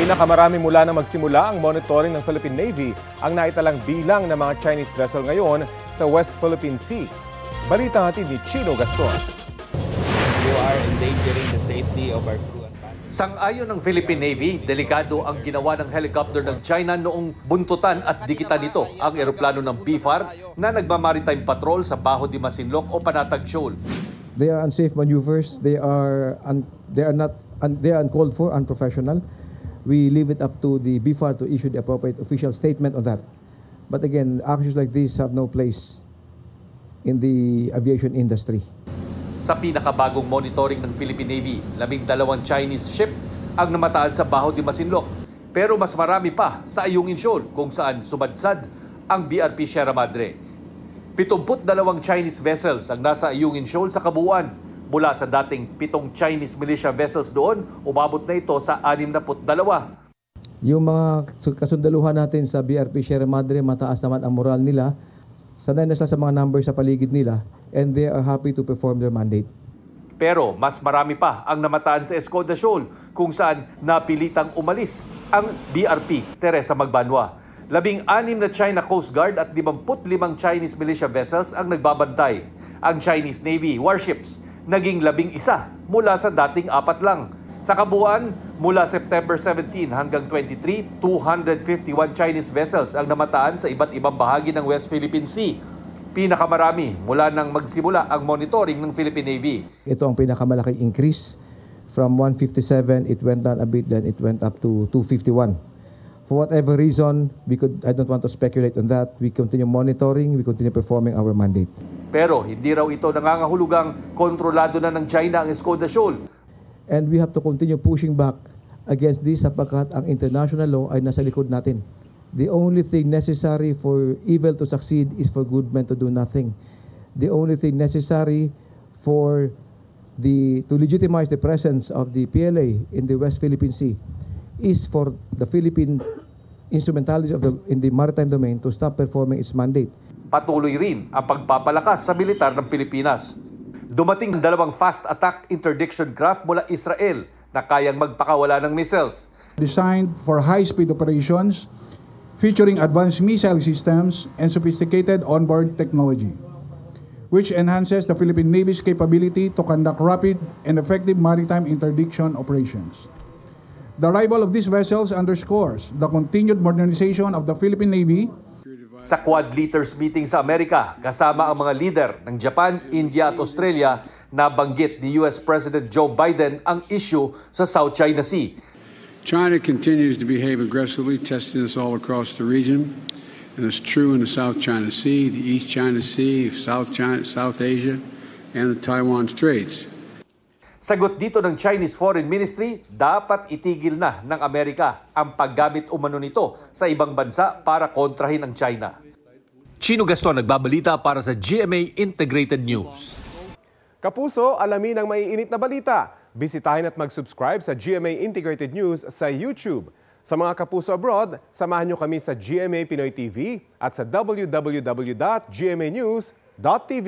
Pinakamarami mula na magsimula ang monitoring ng Philippine Navy ang naitalang bilang ng mga Chinese vessel ngayon sa West Philippine Sea. Balita natin ni Chino Gaston. You are endangering the safety of our crew and passengers. Sang-ayon ng Philippine Navy, delikado ang ginawa ng helicopter ng China noong buntutan at dikitan nito ang eroplano ng BFAR na nagmamaritime patrol sa Bajo de Masinloc o Panatag Shoal. They are unsafe maneuvers. They are uncalled for, unprofessional. We leave it up to the BFAR to issue the appropriate official statement on that. But again, actions like this have no place in the aviation industry. Sa pinakabagong monitoring ng Philippine Navy, 12 Chinese ship ang namataan sa Bajo de Masinloc. Pero mas marami pa sa Ayungin Shoal kung saan sumadsad ang BRP Sierra Madre. 72 Chinese vessels ang nasa Ayungin Shoal sa kabuuan. Mula sa dating 7 Chinese militia vessels doon, umabot na ito sa 62. Yung mga kasundaluhan natin sa BRP Sierra Madre, mataas naman ang moral nila. Sanay na sila sa mga numbers sa paligid nila and they are happy to perform their mandate. Pero mas marami pa ang namataan sa Escoda Shoal kung saan napilitang umalis ang BRP Teresa Magbanwa. 16 na China Coast Guard at 55 Chinese militia vessels ang nagbabantay. Ang Chinese Navy warships naging 11 mula sa dating 4 lang. Sa kabuuan, mula September 17 hanggang 23, 251 Chinese vessels ang namataan sa iba't ibang bahagi ng West Philippine Sea. Pinakamarami mula nang magsimula ang monitoring ng Philippine Navy. Ito ang pinakamalaking increase. From 157, it went down a bit, then it went up to 251. For whatever reason, I don't want to speculate on that. We continue monitoring, we continue performing our mandate. Pero hindi raw ito nangangahulugang kontrolado na ng China ang Escoda Shoal. And we have to continue pushing back against this sapagkat ang international law ay nasa likod natin. The only thing necessary for evil to succeed is for good men to do nothing. The only thing necessary to legitimize the presence of the PLA in the West Philippine Sea is for the Philippine instrumentalities in the maritime domain to stop performing its mandate. Patuloy rin ang pagpapalakas sa militar ng Pilipinas. Dumating ang 2 fast attack interdiction craft mula Israel na kayang magpakawala ng missiles. Designed for high-speed operations, featuring advanced missile systems and sophisticated onboard technology, which enhances the Philippine Navy's capability to conduct rapid and effective maritime interdiction operations. The arrival of these vessels underscores the continued modernization of the Philippine Navy. Sa Quad Leaders meeting sa Amerika, kasama ang mga leader ng Japan, India at Australia, nabanggit ni US President Joe Biden ang issue sa South China Sea. China continues to behave aggressively, testing us all across the region. And it's true in the South China Sea, the East China Sea, South Asia, and the Taiwan Straits. Sagot dito ng Chinese Foreign Ministry, dapat itigil na ng Amerika ang paggamit umano nito sa ibang bansa para kontrahin ang China. Chino Gaston nagbabalita para sa GMA Integrated News. Kapuso, alamin ang maiinit na balita. Bisitahin at mag-subscribe sa GMA Integrated News sa YouTube. Sa mga kapuso abroad, samahan nyo kami sa GMA Pinoy TV at sa www.gmanews.tv.